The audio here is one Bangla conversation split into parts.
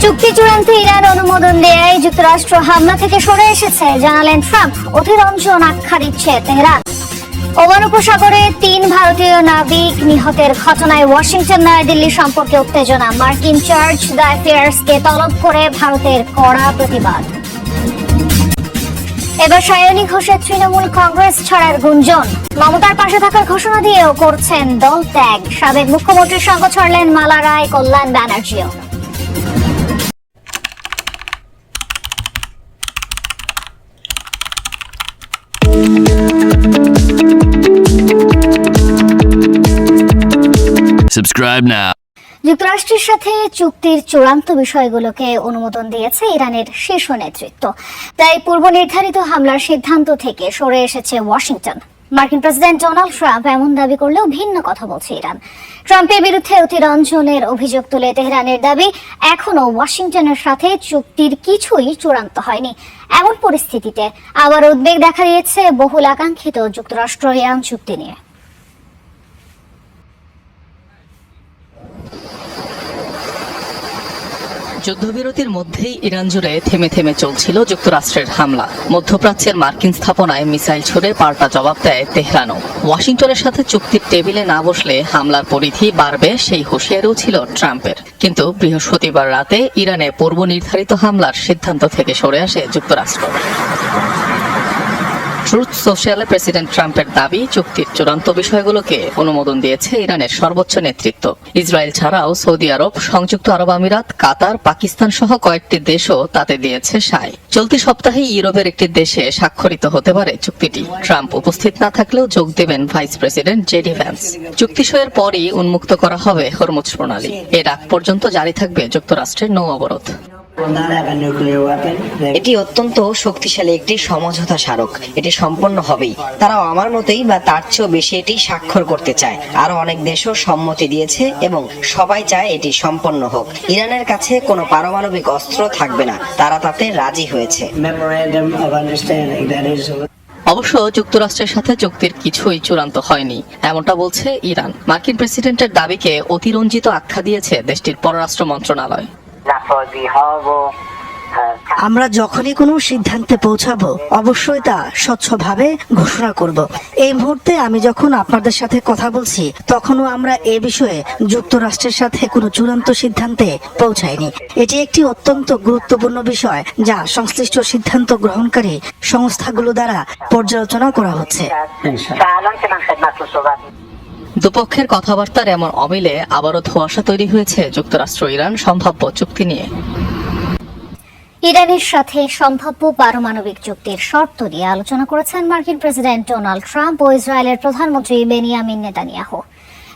চুক্তি চূড়ান্তে ইরান অনুমোদন দেয় যুক্তরাষ্ট্র হামলা থেকে সরে এসেছে, জানালেন ট্রাম্প। অতিরঞ্জন আখ্যা দিচ্ছে তেহরান। ওমান উপসাগরে 3 ভারতীয় নাবিক নিহতের ঘটনায় ওয়াশিংটন নয়াদিল্লি সম্পর্কে উত্তেজনা। মার্কিন চার্জ দ্য অ্যাফেয়ার্সকে তলব করে ভারতের কড়া প্রতিবাদ। এবার সায়নী ঘোষের তৃণমূল কংগ্রেস ছাড়ার গুঞ্জন। মমতার পাশে থাকার ঘোষণা দিয়েও করছেন দল ত্যাগ। সাবেক মুখ্যমন্ত্রীর সঙ্গ ছাড়লেন মালা রায়, কল্যাণ ব্যানার্জিও। Subscribe now. যুক্তরাষ্ট্রের সাথে চুক্তির চূড়ান্ত বিষয়গুলোকে অনুমোদন দিয়েছে ইরানের শীর্ষ নেতৃত্ব। তাই পূর্ব নির্ধারিত হামলার সিদ্ধান্ত থেকে সরে এসেছে ওয়াশিংটন। মার্কিন প্রেসিডেন্ট ডোনাল্ড ট্রাম্প এমন দাবি করলেও ভিন্ন কথা বলছে ইরান। ট্রাম্পের বিরুদ্ধে অতিরঞ্জনের অভিযোগ তুলে তেহরানের দাবি, এখনো ওয়াশিংটনের সাথে চুক্তির কিছুই চূড়ান্ত হয়নি। এমন পরিস্থিতিতে আবার উদ্বেগ দেখা দিয়েছে বহুল আকাঙ্ক্ষিত যুক্তরাষ্ট্র ইরান চুক্তি নিয়ে। যুদ্ধবিরতির মধ্যেই ইরান জুড়ে থেমে থেমে চলছিল যুক্তরাষ্ট্রের হামলা। মধ্যপ্রাচ্যের মার্কিন স্থাপনায় মিসাইল ছুড়ে পাল্টা জবাব দেয় তেহরানও। ওয়াশিংটনের সাথে চুক্তির টেবিলে না বসলে হামলার পরিধি বাড়বে, সেই হুঁশিয়ারিও ছিল ট্রাম্পের। কিন্তু বৃহস্পতিবার রাতে ইরানে পূর্ব নির্ধারিত হামলার সিদ্ধান্ত থেকে সরে আসে যুক্তরাষ্ট্র। ট্রুথ সোশ্যালে প্রেসিডেন্ট ট্রাম্পের দাবি, চুক্তির চূড়ান্ত বিষয়গুলোকে অনুমোদন দিয়েছে ইরানের সর্বোচ্চ নেতৃত্ব। ইসরায়েল ছাড়াও সৌদি আরব, সংযুক্ত আরব আমিরাত, কাতার, পাকিস্তান সহ কয়েকটি দেশও তাতে দিয়েছে সায়। চলতি সপ্তাহে ইউরোপের একটি দেশে স্বাক্ষরিত হতে পারে চুক্তিটি। ট্রাম্প উপস্থিত না থাকলেও যোগ দেবেন ভাইস প্রেসিডেন্ট জেডি ভ্যান্স। চুক্তি সইয়ের পরই উন্মুক্ত করা হবে হরমুজ প্রণালী। এর আগ পর্যন্ত জারি থাকবে যুক্তরাষ্ট্রের নৌ অবরোধ। এটি অত্যন্ত শক্তিশালী একটি সমঝোতা স্মারক। এটি সম্পন্ন হবেই। তারাও আমার মতোই বা তার চেয়েও বেশি এটি স্বাক্ষর করতে চায়। আরো অনেক দেশও সম্মতি দিয়েছে এবং সবাই চায় এটি সম্পন্ন হোক। ইরানের কাছে কোনো পারমাণবিক অস্ত্র থাকবে না, তারা তাতে রাজি হয়েছে। অবশ্য যুক্তরাষ্ট্রের সাথে চুক্তির কিছুই চূড়ান্ত হয়নি, এমনটা বলছে ইরান। মার্কিন প্রেসিডেন্টের দাবিকে অতিরঞ্জিত আখ্যা দিয়েছে দেশটির পররাষ্ট্র মন্ত্রণালয়। আমরা যখনই কোনো সিদ্ধান্তে পৌঁছাবো অবশ্যই তা স্বচ্ছভাবে ঘোষণা করব। এই মুহূর্তে আমি যখন আপনাদের সাথে কথা বলছি তখনও আমরা এ বিষয়ে যুক্তরাষ্ট্রের সাথে কোনো চূড়ান্ত সিদ্ধান্তে পৌঁছাইনি। এটি একটি অত্যন্ত গুরুত্বপূর্ণ বিষয় যা সংশ্লিষ্ট সিদ্ধান্ত গ্রহণকারী সংস্থাগুলো দ্বারা পর্যালোচনা করা হচ্ছে। দুপক্ষের কথাবার্তার এমন অমিলে আবারও ধোঁয়াশা তৈরি হয়েছে যুক্তরাষ্ট্র ইরান সম্ভাব্য চুক্তি নিয়ে। ইরানের সাথে সম্ভাব্য পারমাণবিক চুক্তির শর্ত নিয়ে আলোচনা করেছেন মার্কিন প্রেসিডেন্ট ডোনাল্ড ট্রাম্প ও ইসরায়েলের প্রধানমন্ত্রী বেনিয়ামিন নেতানিয়াহু।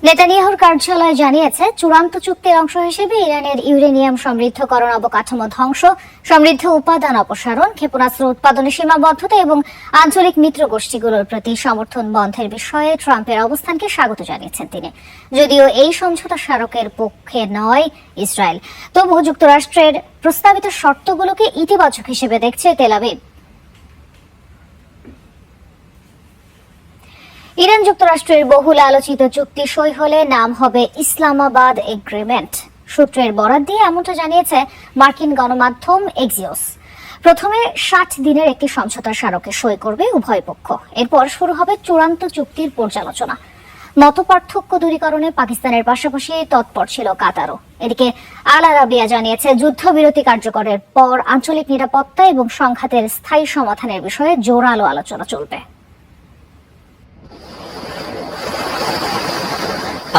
নেতানিয়াহুর কার্যালয় জানিয়েছে, চূড়ান্ত চুক্তির অংশ হিসেবে ইরানের ইউরেনিয়াম সমৃদ্ধকরণ, অবকাঠামো ধ্বংস, সমৃদ্ধ উপাদান অপসারণ, ক্ষেপণাস্ত্র উৎপাদনে সীমাবদ্ধতা এবং আঞ্চলিক মিত্র গোষ্ঠীগুলোর প্রতি সমর্থন বন্ধের বিষয়ে ট্রাম্পের অবস্থানকে স্বাগত জানিয়েছেন তিনি। যদিও এই সমঝোতা স্মারকের পক্ষে নয় ইসরায়েল, তবু যুক্তরাষ্ট্রের প্রস্তাবিত শর্তগুলোকে ইতিবাচক হিসেবে দেখছে তেল আবিব। ইরান যুক্তরাষ্ট্রের বহুল আলোচিত চুক্তি সই হলে নাম হবে ইসলামাবাদ এগ্রিমেন্ট। সূত্রের বরাত দিয়ে এমনটা জানিয়েছে মার্কিন গণমাধ্যম এক্সিওস। প্রথমে 60 দিনের একটি সমঝোতা স্মারকে সই করবে উভয় পক্ষ। এরপর শুরু হবে চূড়ান্ত চুক্তির পর্যালোচনা। মতপার্থক্য দূরীকরণে পাকিস্তানের পাশাপাশি তৎপর ছিল কাতারও। এদিকে আল আরাবিয়া জানিয়েছে, যুদ্ধবিরতি কার্যকরের পর আঞ্চলিক নিরাপত্তা এবং সংঘাতের স্থায়ী সমাধানের বিষয়ে জোরালো আলোচনা চলবে।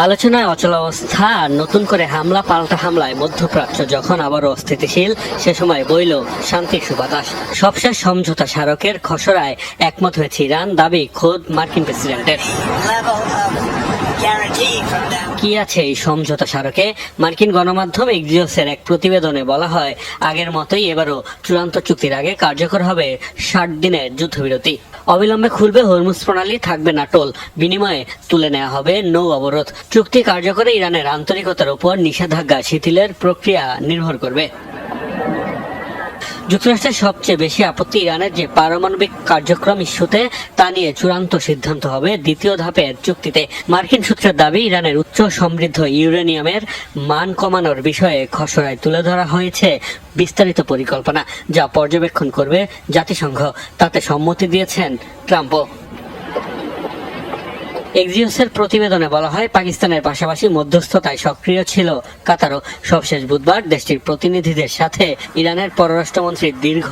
আলোচনায় অচলাবস্থা আর নতুন করে হামলা পাল্টা হামলায় মধ্যপ্রাচ্য যখন আবারও অস্থিতিশীল, সে সময় বইল শান্তির সুবাতাস। সবশেষ সমঝোতা স্মারকের খসড়ায় একমত হয়েছে ইরান, দাবি খোদ মার্কিন প্রেসিডেন্টের। কি আছে এই সমঝোতা স্মারকে? মার্কিন গণমাধ্যম এক্সিওসের এক প্রতিবেদনে বলা হয়, আগের মতোই এবারও চূড়ান্ত চুক্তির আগে কার্যকর হবে 60 দিনের যুদ্ধবিরতি। অবিলম্বে খুলবে হরমুজ প্রণালী, থাকবে না টোল, বিনিময়ে তুলে নেওয়া হবে নৌ অবরোধ। চুক্তি কার্যকরে ইরানের আন্তরিকতার উপর নিষেধাজ্ঞা শিথিলের প্রক্রিয়া নির্ভর করবে। যুক্তরাষ্ট্রের সবচেয়ে বেশি আপত্তি ইরানের যে পারমাণবিক কার্যক্রম ইস্যুতে তা নিয়ে চূড়ান্ত সিদ্ধান্ত হবে দ্বিতীয় ধাপের চুক্তিতে। মার্কিন সূত্রের দাবি, ইরানের উচ্চ সমৃদ্ধ ইউরেনিয়ামের মান কমানোর বিষয়ে খসড়ায় তুলে ধরা হয়েছে বিস্তারিত পরিকল্পনা, যা পর্যবেক্ষণ করবে জাতিসংঘ। তাতে সম্মতি দিয়েছেন ট্রাম্পও। এক্সিওসের প্রতিবেদনে বলা হয়, পাকিস্তানের পাশাপাশি মধ্যস্থতায় সক্রিয় ছিল কাতারও। সবশেষ বুধবার দেশটির প্রতিনিধিদের সাথে ইরানের পররাষ্ট্রমন্ত্রীর দীর্ঘ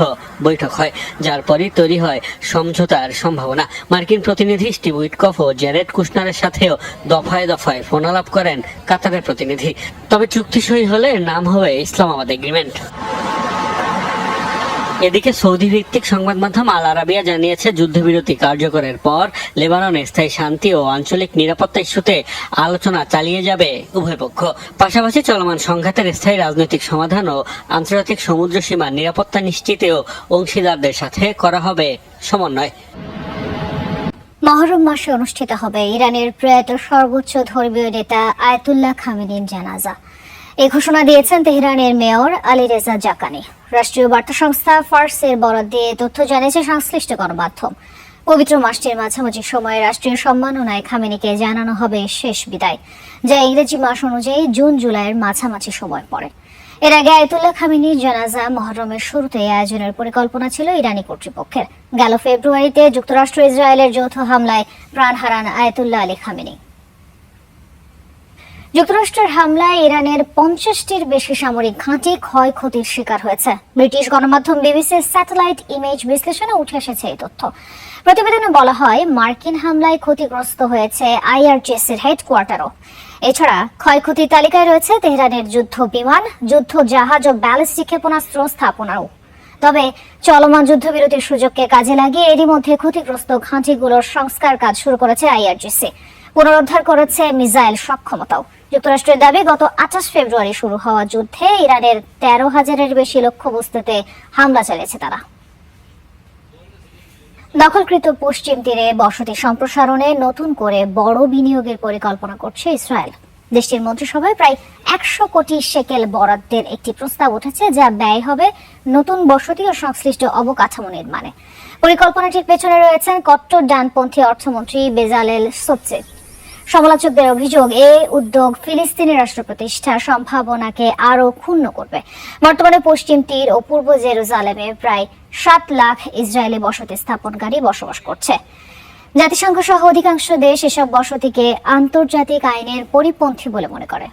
বৈঠক হয়, যার পরই তৈরি হয় সমঝোতার সম্ভাবনা। মার্কিন প্রতিনিধি স্টিভ উইটকফ ও জ্যারেড কুশনারের সাথেও দফায় দফায় ফোনালাপ করেন কাতারের প্রতিনিধি। তবে চুক্তি সই হলে নাম হবে ইসলামাবাদ এগ্রিমেন্ট। এদিকে সৌদি ভিত্তিক সংবাদ মাধ্যম আল আরাবিয়া জানিয়েছে, যুদ্ধবিরতি কার্যকরের পর লেবাননে স্থায়ী শান্তি ও আঞ্চলিক নিরাপত্তা ইস্যুতে আলোচনা চালিয়ে যাবে উভয় পক্ষ। পাশাপাশি চলমান সংঘাতের স্থায়ী রাজনৈতিক সমাধান ও আন্তর্জাতিক সমুদ্র সীমার নিরাপত্তা নিশ্চিতেও অংশীদারদের সাথে করা হবে সমন্বয়। মহরম মাসে অনুষ্ঠিত হবে ইরানের প্রয়াত সর্বোচ্চ ধর্মীয় নেতা আয়াতুল্লাহ খামেনির জানাজা। এই ঘোষণা দিয়েছেন তেহরানের মেয়র আলী রেজা জাকানি। রাষ্ট্রীয় বার্তা সংস্থা ফার্সের বরাত দিয়ে তথ্য জানিয়েছে সংশ্লিষ্ট গণমাধ্যম। পবিত্র মাসটির মাঝামাঝি সময়ে রাষ্ট্রীয় সম্মাননায় খামেনিকে জানানো হবে শেষ বিদায়, যা ইংরেজি মাস অনুযায়ী জুন জুলাইয়ের মাঝামাঝি সময় পড়ে। এর আগে আয়াতুল্লাহ খামেনির জানাজা মহরমের শুরুতে আয়োজনের পরিকল্পনা ছিল ইরানি কর্তৃপক্ষের। গেল ফেব্রুয়ারিতে যুক্তরাষ্ট্র ইসরায়েলের যৌথ হামলায় প্রাণ হারান আয়াতুল্লাহ আলী খামেনি। যুক্তরাষ্ট্রের হামলায় ইরানের 50টির বেশি সামরিক ঘাঁটি ক্ষয়ক্ষতির শিকার হয়েছে। ব্রিটিশ গণমাধ্যম বিবিসির স্যাটেলাইট ইমেজ বিশ্লেষণে উঠে এসেছে এই তথ্য। প্রতিবেদনে বলা হয়, মার্কিন হামলায় ক্ষতিগ্রস্ত হয়েছে আইআরজিসির হেডকোয়ার্টারও। এছাড়া ক্ষয়ক্ষতির তালিকায় রয়েছে তেহরানের যুদ্ধ বিমান, যুদ্ধ জাহাজ ও ব্যালিস্টিক ক্ষেপণাস্ত্র স্থাপনাও। তবে চলমান যুদ্ধবিরতির সুযোগকে কাজে লাগিয়ে এরই মধ্যে ক্ষতিগ্রস্ত ঘাঁটিগুলোর সংস্কার কাজ শুরু করেছে আইআরজিসি। পুনরুদ্ধার করেছে মিসাইল সক্ষমতাও। যুক্তরাষ্ট্রের দাবি, গত 28 ফেব্রুয়ারি শুরু হওয়া যুদ্ধে ইরানের 13,000-এর বেশি লক্ষ্যবস্তুতে হামলা চালিয়েছে তারা। দখলকৃত পশ্চিম তীরে বসতি সম্প্রসারণে নতুন করে বড় বিনিয়োগের পরিকল্পনা করছে ইসরায়েল। দেশটির মন্ত্রিসভায় প্রায় 100 কোটি শেকেল বরাদ্দের একটি প্রস্তাব উঠেছে, যা ব্যয় হবে নতুন বসতি ও সংশ্লিষ্ট অবকাঠামো নির্মাণে। পরিকল্পনাটির পেছনে রয়েছেন কট্টর ডানপন্থী অর্থমন্ত্রী বেজালেল সোবৎজেদ। সমালোচকদের অভিযোগ, এই উদ্যোগ ফিলিস্তিনি রাষ্ট্র প্রতিষ্ঠার সম্ভাবনাকে আরো ক্ষুণ্ণ করবে। বর্তমানে পশ্চিম তীর ও পূর্ব জেরুজালেমে প্রায় 7 লাখ ইসরায়েলি বসতি স্থাপনকারী বসবাস করছে। জাতিসংঘ সহ অধিকাংশ দেশ এসব বসতিকে আন্তর্জাতিক আইনের পরিপন্থী বলে মনে করে।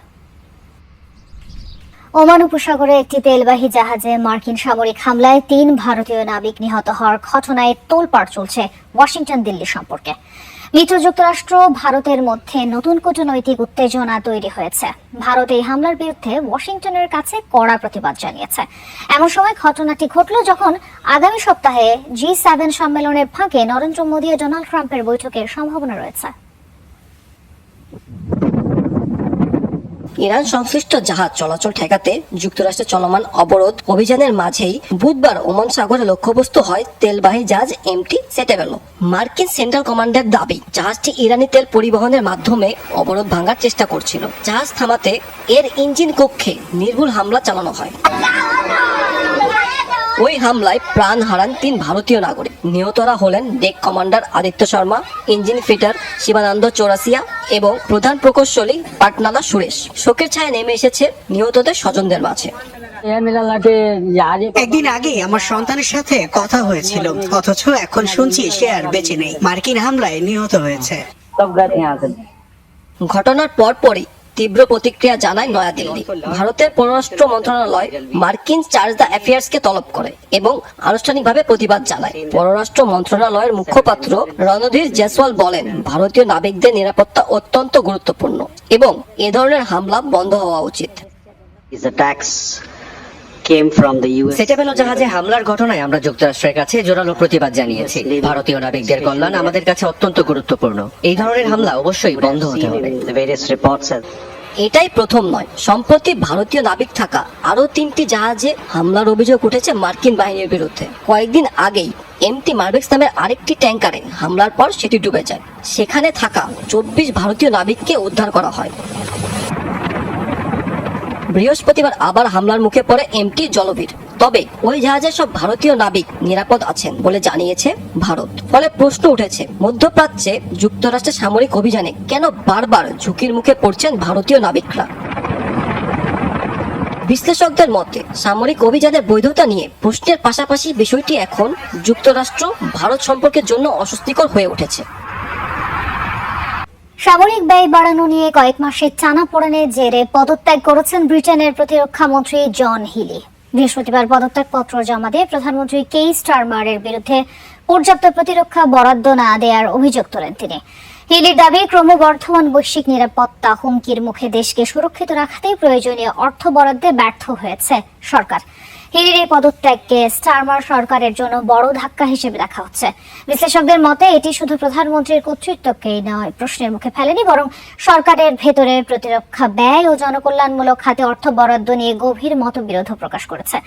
ওমান উপসাগরে একটি তেলবাহী জাহাজে মার্কিন সামরিক হামলায় 3 ভারতীয় নাবিক নিহত হওয়ার ঘটনায় তোলপাড় চলছে ওয়াশিংটন দিল্লি সম্পর্কে। মিত্র যুক্তরাষ্ট্র ভারতের মধ্যে নতুন কূটনৈতিক উত্তেজনা তৈরি হয়েছে। ভারত এই হামলার বিরুদ্ধে ওয়াশিংটনের কাছে কড়া প্রতিবাদ জানিয়েছে। এমন সময় ঘটনাটি ঘটল যখন আগামী সপ্তাহে G7 সম্মেলনের ফাঁকে নরেন্দ্র মোদী ও ডোনাল্ড ট্রাম্পের বৈঠকের সম্ভাবনা রয়েছে। ইরান সংশ্লিষ্ট জাহাজ চলাচল ঠেকাতে যুক্তরাষ্ট্রের চলমান অবরোধ অভিযানের মাঝেই বুধবার ওমান সাগরে লক্ষ্যবস্তু হয় তেলবাহী জাহাজ MT সেটেবেলো। মার্কিন সেন্ট্রাল কমান্ডের দাবি, জাহাজটি ইরানি তেল পরিবহনের মাধ্যমে অবরোধ ভাঙার চেষ্টা করছিল। জাহাজ থামাতে এর ইঞ্জিন কক্ষে নির্ভুল হামলা চালানো হয়। ওই হামলায় প্রাণ হারান 3 ভারতীয় নাগরিক। নিহতরা হলেন deck commander Aditya Sharma, engine fitter Shivananda Chaurasia এবং প্রধান প্রকৌশলী পাটনালা সুরেশ। শোকের ছায়া নেমে এসেছে নিহতদের স্বজনদের মাঝে। একদিন আগে আমার সন্তানের সাথে কথা হয়েছিল, অথচ এখন শুনছি সে আর বেঁচে নেই। মার্কিন হামলায় নিহত হয়েছে। ঘটনার পরপরই তীব্র প্রতিক্রিয়া জানায় নয়াদিল্লি। ভারতের পররাষ্ট্র মন্ত্রণালয় মার্কিন চার্জ দ্য অ্যাফেয়ার্সকে তলব করে এবং আনুষ্ঠানিকভাবে প্রতিবাদ জানায়। পররাষ্ট্র মন্ত্রণালয়ের মুখপাত্র রণধীর জয়সওয়াল বলেন, ভারতীয় নাবিকদের নিরাপত্তা অত্যন্ত গুরুত্বপূর্ণ এবং এ ধরনের হামলা বন্ধ হওয়া উচিত। সেটেবেলো জাহাজে হামলার ঘটনায় আমরা যুক্তরাষ্ট্রের কাছে জোরালো প্রতিবাদ জানিয়েছি। ভারতীয় নাবিকদের কল্যাণ আমাদের কাছে অত্যন্ত গুরুত্বপূর্ণ। এই ধরনের হামলা অবশ্যই বন্ধ হতে হবে। এটাই প্রথম নয়। সম্প্রতি ভারতীয় নাবিক থাকা আরো 3টি জাহাজে হামলার অভিযোগ উঠেছে মার্কিন বাহিনীর বিরুদ্ধে। কয়েকদিন আগেই MT মার্বেক্স নামের আরেকটি ট্যাঙ্কারে হামলার পর সেটি ডুবে যায়। সেখানে থাকা 24 ভারতীয় নাবিককে উদ্ধার করা হয়। বৃহস্পতিবার আবার হামলার মুখে পড়ে MT জলবীর। তবে ওই জাহাজে সব ভারতীয় নাবিক নিরাপদ আছেন বলে জানিয়েছে ভারত। ফলে প্রশ্ন উঠেছে, মধ্যপ্রাচ্যে যুক্তরাষ্ট্রের সামরিক অভিযানে কেন বারবার ঝুঁকির মুখে পড়ছেন ভারতীয় নাবিকরা? বিশ্লেষকদের মতে সামরিক অভিযানের বৈধতা নিয়ে প্রশ্নের পাশাপাশি বিষয়টি এখন যুক্তরাষ্ট্র ভারত সম্পর্কের জন্য অস্বস্তিকর হয়ে উঠেছে। সামরিক ব্যয় বাড়ানো নিয়ে কয়েক মাসের টানাপোড়েনের জেরে পদত্যাগ করেছেন ব্রিটেনের প্রতিরক্ষা মন্ত্রী জন হিলি। বৃহস্পতিবার পদত্যাগপত্র জমা দিয়ে প্রধানমন্ত্রী কেই স্টারমারের বিরুদ্ধে পর্যাপ্ত প্রতিরক্ষা বরাদ্দ না দেওয়ার অভিযোগ তোলেন তিনি। হিলির দাবি, ক্রমবর্ধমান বৈশ্বিক নিরাপত্তা হুমকির মুখে দেশকে সুরক্ষিত রাখতে প্রয়োজনীয় অর্থ বরাদ্দে ব্যর্থ হয়েছে সরকার। হিলির এই পদত্যাগকে স্টারমার সরকারের জন্য বড় ধাক্কা হিসেবে দেখা হচ্ছে। বিশ্লেষকদের মতে এটি শুধু প্রধানমন্ত্রীর কর্তৃত্বকেই নয় প্রশ্নের মুখে ফেলেনি, বরং সরকারের ভেতরে প্রতিরক্ষা ব্যয় ও জনকল্যাণমূলক খাতে অর্থ বরাদ্দ নিয়ে গভীর মতবিরোধ প্রকাশ করেছে।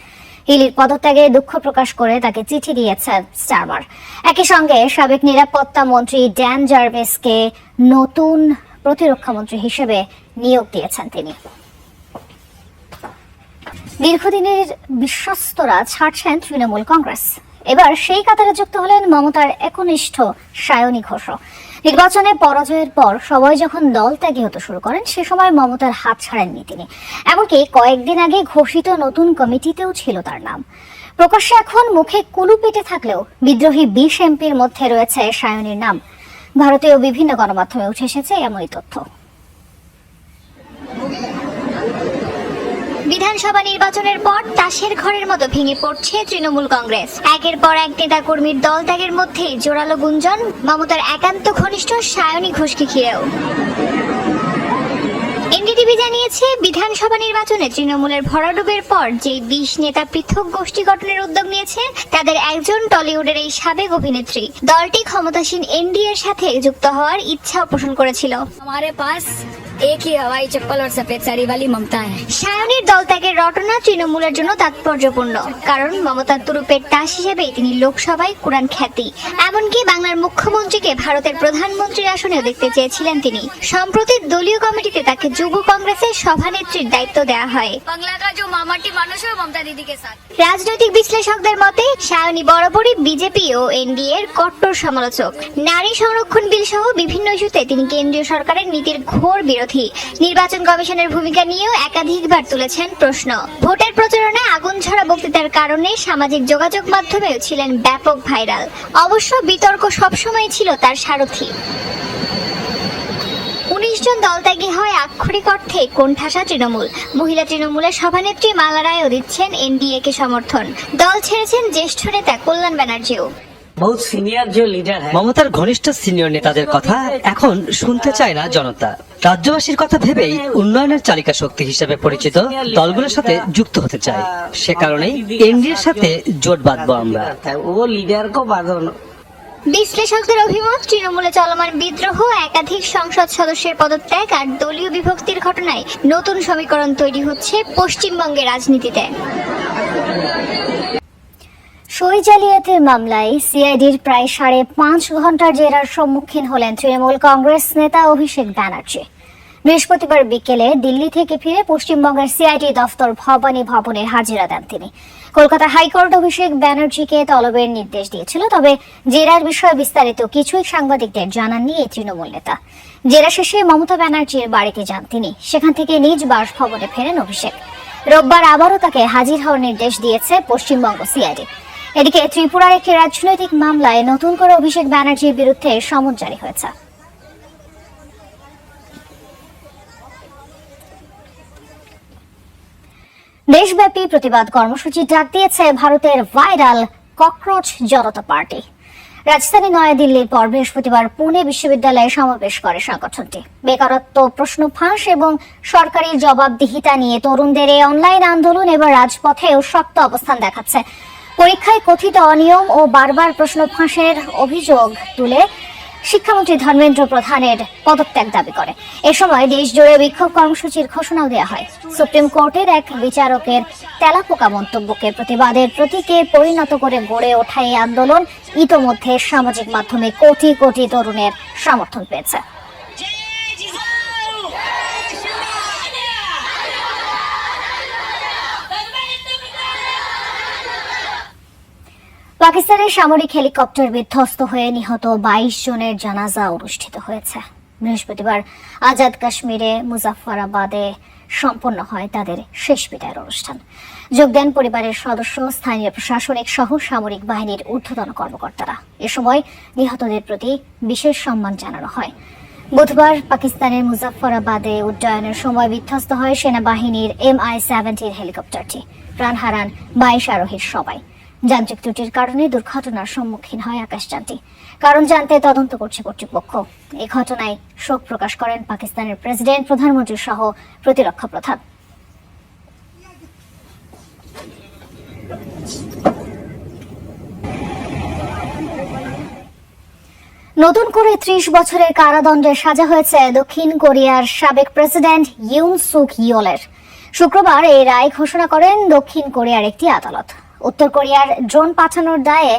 হিলির পদত্যাগে দুঃখ প্রকাশ করে তাকে চিঠি দিয়েছেন স্টারমার। একই সঙ্গে সাবেক নিরাপত্তা মন্ত্রী ড্যান জার্ভিসকে নতুন প্রতিরক্ষা মন্ত্রী হিসেবে নিয়োগ দিয়েছেন তিনি। দীর্ঘদিনের বিশ্বস্তরা ছাড়ছেন তৃণমূল কংগ্রেস। এবার সেই কাতারে যুক্ত হলেন মমতার একনিষ্ঠ সায়নী ঘোষ। নির্বাচনে পরাজয়ের পর সবাই যখন দল ত্যাগী হতে শুরু করেন সে সময় মমতার হাত ছাড়েননি তিনি। এমনকি কয়েকদিন আগে ঘোষিত নতুন কমিটিতেও ছিল তার নাম। প্রকাশ্যে এখন মুখে কুলু পেটে থাকলেও বিদ্রোহী 20 এমপির মধ্যে রয়েছে সায়নীর নাম। ভারতীয় বিভিন্ন গণমাধ্যমে উঠে এসেছে এমনই তথ্য। বিধানসভা নির্বাচনের পর তাসের ঘরের মতো ভেঙে পড়ছে তৃণমূল কংগ্রেস। একের পর এক নেতা কর্মীর দল ত্যাগের মধ্যে জোরালো গুঞ্জন মমতার একান্ত ঘনিষ্ঠ সায়নী ঘোষকে ঘিরেও। এনডিটিভি জানিয়েছে, বিধানসভা নির্বাচনে তৃণমূলের ভরাডুবের পর যে 20 নেতা পৃথক গোষ্ঠী গঠনের উদ্যোগ নিয়েছে তাদের একজন টলিউডের এই সাবেক অভিনেত্রী। দলটি ক্ষমতাসীন এনডিএ এর সাথে যুক্ত হওয়ার ইচ্ছা পোষণ করেছিল। हमारे पास एक ही हवाई चप्पल और सफेद साड़ी वाली ममता है। সায়নীর দলত্যাগের রটনা তৃণমূলের জন্য তাৎপর্যপূর্ণ, কারণ মমতার তুরুপের টাস হিসেবে তিনি লোকসভায় কুড়ান খ্যাতি। এমনকি বাংলার মুখ্যমন্ত্রীকে ভারতের প্রধানমন্ত্রীর আসনেও দেখতে চেয়েছিলেন তিনি। সম্প্রতি দলীয় কমিটিতে তাকে যুব কংগ্রেসের সভানেত্রীর দায়িত্ব দেওয়া হয়। बंगला का जो मामाटी मानुष है वो ममता दीदी के साथ। রাজনৈতিক বিশ্লেষকদের মতে সায়নী বরাবরই বিজেপি ও এনডিএ এর কট্টর সমালোচক। নারী সংরক্ষণ বিল সহ বিভিন্ন ইস্যুতে তিনি কেন্দ্রীয় সরকারের নীতির ঘোর বিরোধী। নির্বাচন কমিশনের ভূমিকা নিয়েও একাধিকবার তুলেছেন প্রশ্ন। ভোটের প্রচারণায় আগুন ঝরা বক্তৃতার কারণে সামাজিক যোগাযোগ মাধ্যমেও ছিলেন ব্যাপক ভাইরাল। অবশ্য বিতর্ক সবসময় ছিল তার সারথি। 19 জন দলত্যাগী হয় আক্ষরিক অর্থে কোণঠাসা তৃণমূল। মহিলা তৃণমূলের সভানেত্রী মালা রায়ও দিচ্ছেন এনডিএ কে সমর্থন। দল ছেড়েছেন জ্যেষ্ঠ নেতা কল্যাণ ব্যানার্জিও। बहुत सीनियर जो लीडर है মমতার ঘনিষ্ঠ সিনিয়র নেতাদের কথা এখন শুনতে চায় না জনতা। রাজ্যবাসীর কথা ভেবেই উন্নয়নের চালিকা শক্তি হিসেবে পরিচিত দলগুলোর সাথে যুক্ত হতে চায়। সে কারণেই এনডিএর সাথে জোট বাঁধবো আমরা। वो लीडर को बाधो। বিশ্লেষকদের অভিমত, তৃণমূলে চলমান বিদ্রোহ, একাধিক সংসদ সদস্যের পদত্যাগ আর দলীয় বিভক্তির ঘটনায় নতুন সমীকরণ তৈরি হচ্ছে পশ্চিমবঙ্গের রাজনীতিতে। সই জালিয়াতির মামলায় সিআইডির প্রায় 5.5 ঘন্টার জেরার সম্মুখীন হলেন তৃণমূল কংগ্রেস নেতা অভিষেক ব্যানার্জি। বৃহস্পতিবার বিকেলে দিল্লি থেকে ফিরে পশ্চিমবঙ্গের সিআইডি দফতর ভবানী ভবনে হাজিরা দেন তিনি। কলকাতা হাইকোর্ট অভিষেক ব্যানার্জিকে তলবের নির্দেশ দিয়েছিল, তবে জেরার বিষয়ে বিস্তারিত কিছুই সাংবাদিকদের জানাননি এই তৃণমূল নেতা। জেরা শেষে মমতা ব্যানার্জির বাড়িতে যান তিনি। সেখান থেকে নিজ বাসভবনে ফেরেন অভিষেক। রোববার আবারও তাকে হাজির হওয়ার নির্দেশ দিয়েছে পশ্চিমবঙ্গ সিআইডি। এদিকে ত্রিপুরার একটি রাজনৈতিক মামলায় নতুন করে অভিষেক ব্যানার্জির বিরুদ্ধে সমন জারি হয়েছে। দেশব্যাপী প্রতিবাদ কর্মসূচি ডাক দিয়েছে ভারতের ভাইরাল ককরোচ জনতা পার্টি। রাজধানী নয়াদিল্লির পর বৃহস্পতিবার পুনে বিশ্ববিদ্যালয়ে সমাবেশ করে সংগঠনটি। বেকারত্ব প্রশ্ন ফাঁস এবং সরকারি জবাবদিহিতা নিয়ে তরুণদের এই অনলাইন আন্দোলন এবার রাজপথেও শক্ত অবস্থান দেখাচ্ছে। পরীক্ষায় কথিত অনিয়ম ও বারবার প্রশ্ন ফাঁসের অভিযোগ তুলে শিক্ষামন্ত্রী ধর্মেন্দ্র প্রধানের পদত্যাগ দাবি করে। এ সময় দেশ জুড়ে বিক্ষোভ কর্মসূচির ঘোষণাও দেওয়া হয়। সুপ্রিম কোর্টের এক বিচারকের তেলাপোকা মন্তব্যকে প্রতিবাদের প্রতীকে পরিণত করে গড়ে ওঠা এই আন্দোলন ইতোমধ্যে সামাজিক মাধ্যমে কোটি কোটি তরুণের সমর্থন পেয়েছে। পাকিস্তানের সামরিক হেলিকপ্টার বিধ্বস্ত হয়ে নিহত 22 জনের জানাজা অনুষ্ঠিত হয়েছে। বৃহস্পতিবার আজাদ কাশ্মীরে মুজাফফরাবাদে সম্পন্ন হয় তাদের শেষ বিদায়ের অনুষ্ঠান। যোগ দেন পরিবারের সদস্য, স্থানীয় প্রশাসনিক সহ সামরিক বাহিনীর ঊর্ধ্বতন কর্মকর্তারা। এ সময় নিহতদের প্রতি বিশেষ সম্মান জানানো হয়। বুধবার পাকিস্তানের মুজাফফরাবাদে উড্ডয়নের সময় বিধ্বস্ত হয় সেনাবাহিনীর MI-17 হেলিকপ্টারটি। প্রাণ হারান 22 আরোহীর সবাই। যান্ত্রিক ত্রুটির কারণে দুর্ঘটনার সম্মুখীন হয় আকাশযানটি। কারণ জানতে তদন্ত করছে কর্তৃপক্ষ। এই ঘটনায় শোক প্রকাশ করেন পাকিস্তানের প্রেসিডেন্ট, প্রধানমন্ত্রী সহ প্রতিরক্ষা প্রধান। নতুন করে 30 বছরের কারাদণ্ডের সাজা হয়েছে দক্ষিণ কোরিয়ার সাবেক প্রেসিডেন্ট ইউন সুক ইয়োলের। শুক্রবার এই রায় ঘোষণা করেন দক্ষিণ কোরিয়ার একটি আদালত। উত্তর কোরিয়ার ড্রোন পাঠানোর দায়ে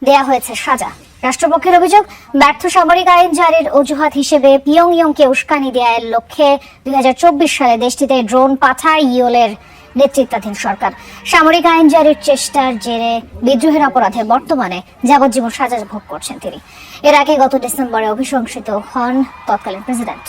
দেয়া হয়েছে সাজা। রাষ্ট্রপক্ষের অভিযোগ, ব্যর্থ সামরিক আইন জারির অজুহাত হিসেবে পিয়ংইয়ংকে উস্কানি দেওয়ার লক্ষ্যে 2024 সালে দেশটিতে ড্রোন পাঠায় ইয়োলের নেতৃত্বাধীন সরকার। সামরিক আইন জারির চেষ্টার জেরে বিদ্রোহের অপরাধে বর্তমানে যাবজ্জীবন সাজা ভোগ করছেন তিনি। এর আগে গত ডিসেম্বরে অভিশংসিত হন তৎকালীন প্রেসিডেন্ট।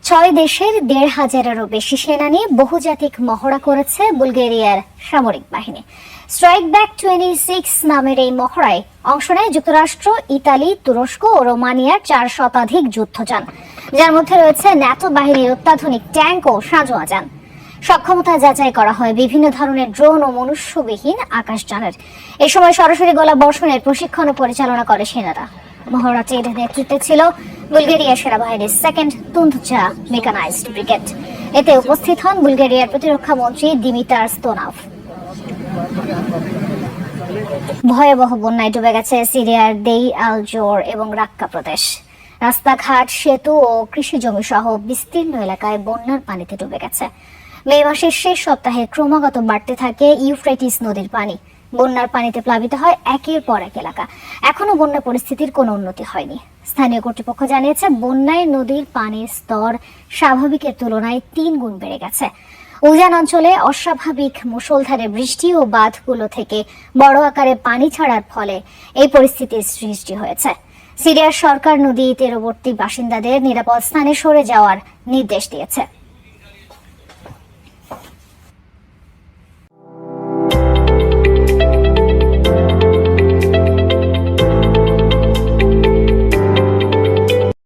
6 দেশের 1,500-এরও বেশি সেনা নিয়ে বহুজাতিক মহড়া করেছে বুলগেরিয়ার সামরিক বাহিনী। স্ট্রাইক ব্যাক 26 নামের এই মহড়ায় অংশ নেয় যুক্তরাষ্ট্র, ইতালি, তুরস্ক ও রোমানিয়ার 4 শতাধিক যুদ্ধযান, যার মধ্যে রয়েছে ন্যাটো বাহিনীর অত্যাধুনিক ট্যাঙ্ক ও সাঁজোয়া যান। সক্ষমতা যাচাই করা হয় বিভিন্ন ধরনের ড্রোন ও মনুষ্যবিহীন আকাশযানের। এ সময় সরাসরি গোলা বর্ষণের প্রশিক্ষণ ও পরিচালনা করে সেনারা। মহড়াটির নেতৃত্বে ছিল বুলগেরিয়া সেনাবাহিনীর 2nd তুন্দচা মেকানাইজড ব্রিগেড। এতে উপস্থিত হন বুলগেরিয়ার প্রতিরক্ষা মন্ত্রী দিমিটার স্তোনাভ। ভয়াবহ বন্যায় ডুবে গেছে সিরিয়ার দেই আল জোর এবং রাক্কা প্রদেশ। রাস্তাঘাট, সেতু ও কৃষি জমি সহ বিস্তীর্ণ এলাকায় বন্যার পানিতে ডুবে গেছে। মে মাসের শেষ সপ্তাহে ক্রমাগত বাড়তে থাকে ইউফ্রেটিস নদীর পানি। বন্যার পানিতে প্লাবিত হয় একের পর এক এলাকা। এখনো বন্যা পরিস্থিতির কোনো উন্নতি হয়নি। স্থানীয় কর্তৃপক্ষ জানিয়েছে, বন্যায় নদীর পানির স্তর স্বাভাবিকের তুলনায় 3 গুণ বেড়ে গেছে। উজান অঞ্চলে অস্বাভাবিক মুষলধারে বৃষ্টি ও বাঁধগুলো থেকে বড় আকারে পানি ছাড়ার ফলে এই পরিস্থিতির সৃষ্টি হয়েছে। সিরিয়ার সরকার নদী তীরবর্তী বাসিন্দাদের নিরাপদ স্থানে সরে যাওয়ার নির্দেশ দিয়েছে।